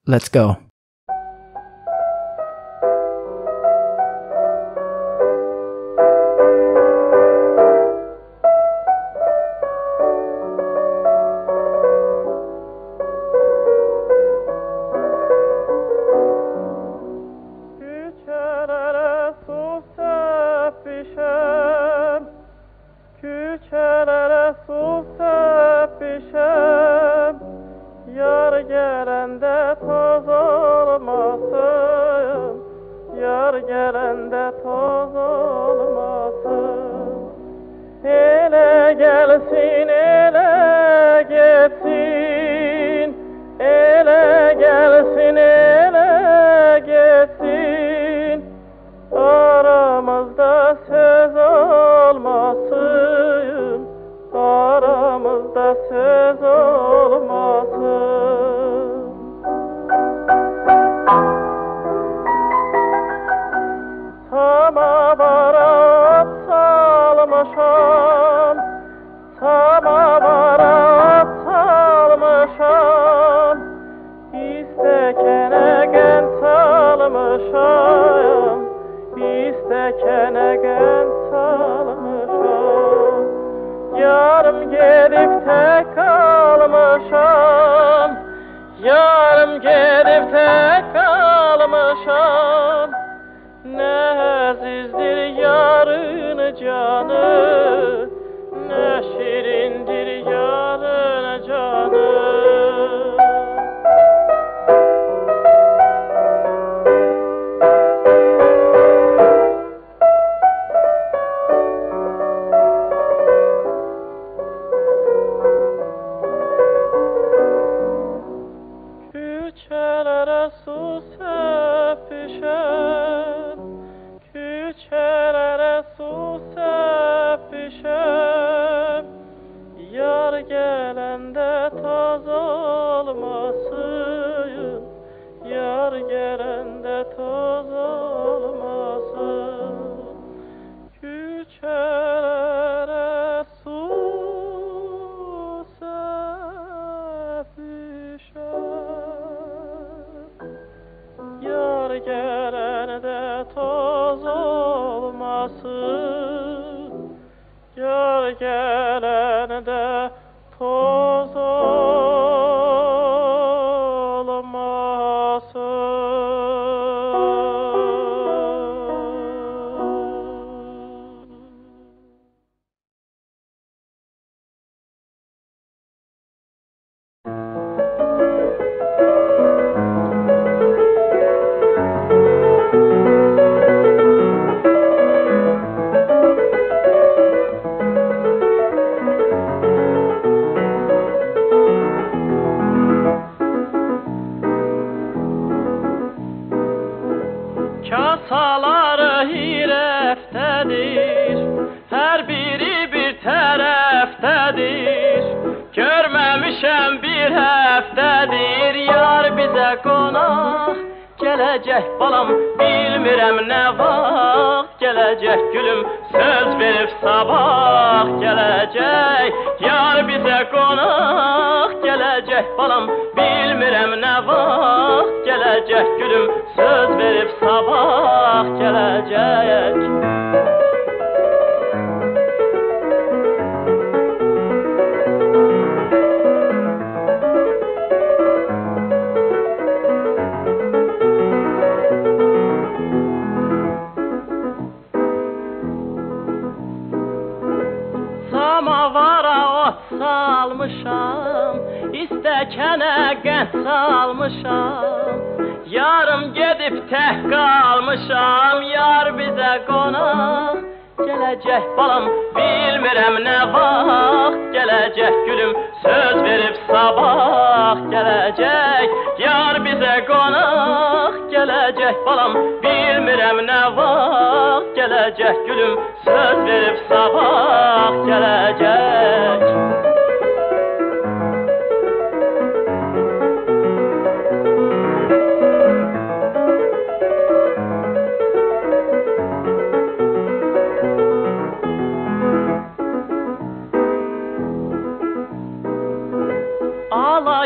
Let's go.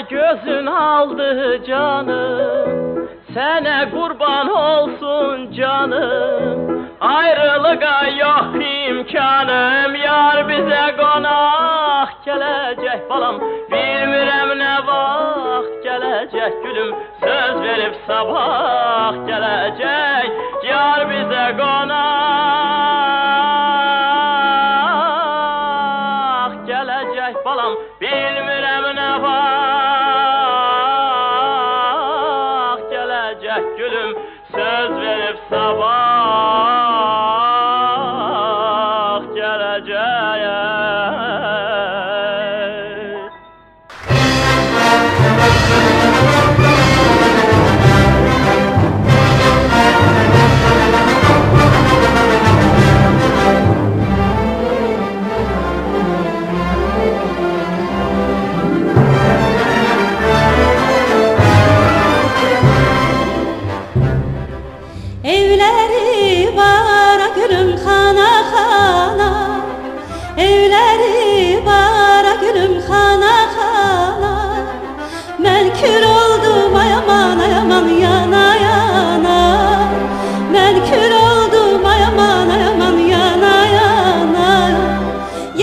gözün aldı canı. Sene kurban olsun canım, ayrılığa yok imkanım. Yar bize konak gelecek balam, bilmirəm ne vaxt gelecek gülüm. Söz verip sabah gelecek, yar bize konak gelecek balam, bilmirəm ne vaxt gelecek gülüm. Söz verip sabah gelecek. Evleri var gülüm xana xana, evleri var gülüm xana xana. Mən kür oldum ayaman ayaman yana yana, mən kür oldum ayaman ayaman yana yana.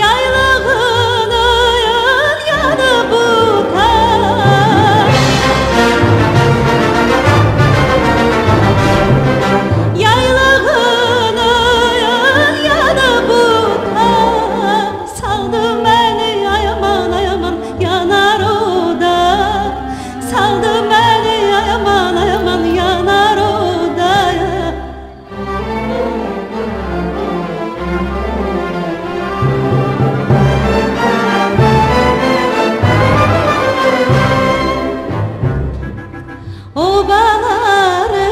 Yaylağını yanı butar, yaylağını yanı butar. Saldı beni ayaman ayaman yanar o da, saldı beni ayaman ayaman yanar o da. Obaları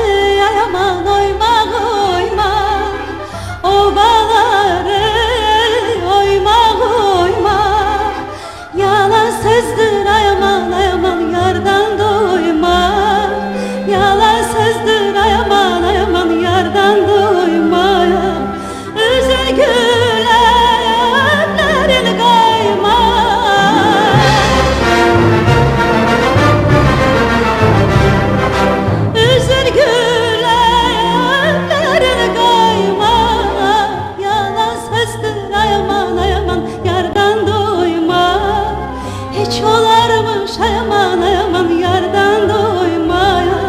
ayaman oymak oymak, obaları oymak oymak. Yalan sözdür ayaman ayaman yardan doymak, yalan sözdür ayaman ayaman yardan doymak. Üzül gülenlerin kaymak, üzül gülenlerin kaymak. Yalan sözdür ayaman ayaman yardan doymak. Hiç olarmış ayaman ayaman yardan doymaya.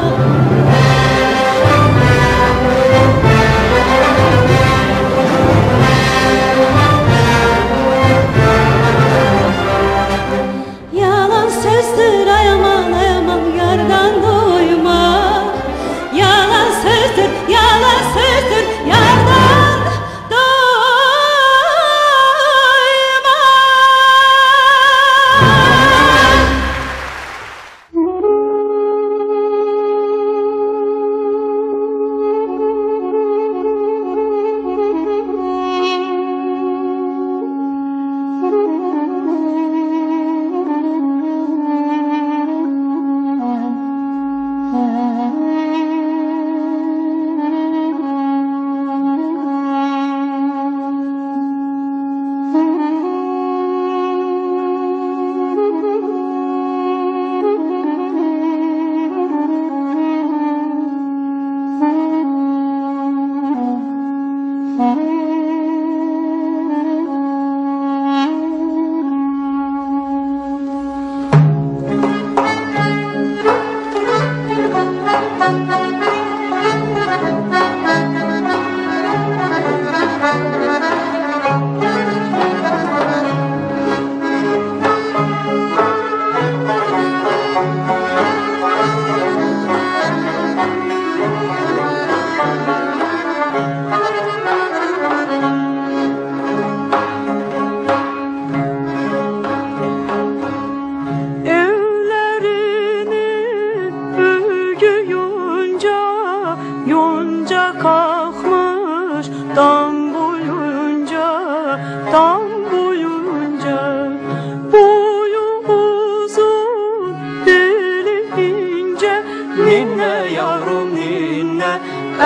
Yalan sözdür ayaman ayaman yardan doymak. Yalan sözdür, yalan sözdür yardan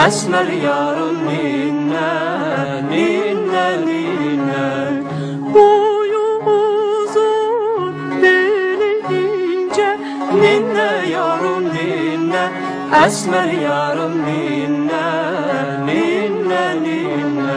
Esmer yarın ninne, ninne, ninne. Boyu uzun, beli ince, ninne yarın ninne. esmer yarım ninne ninne ninne.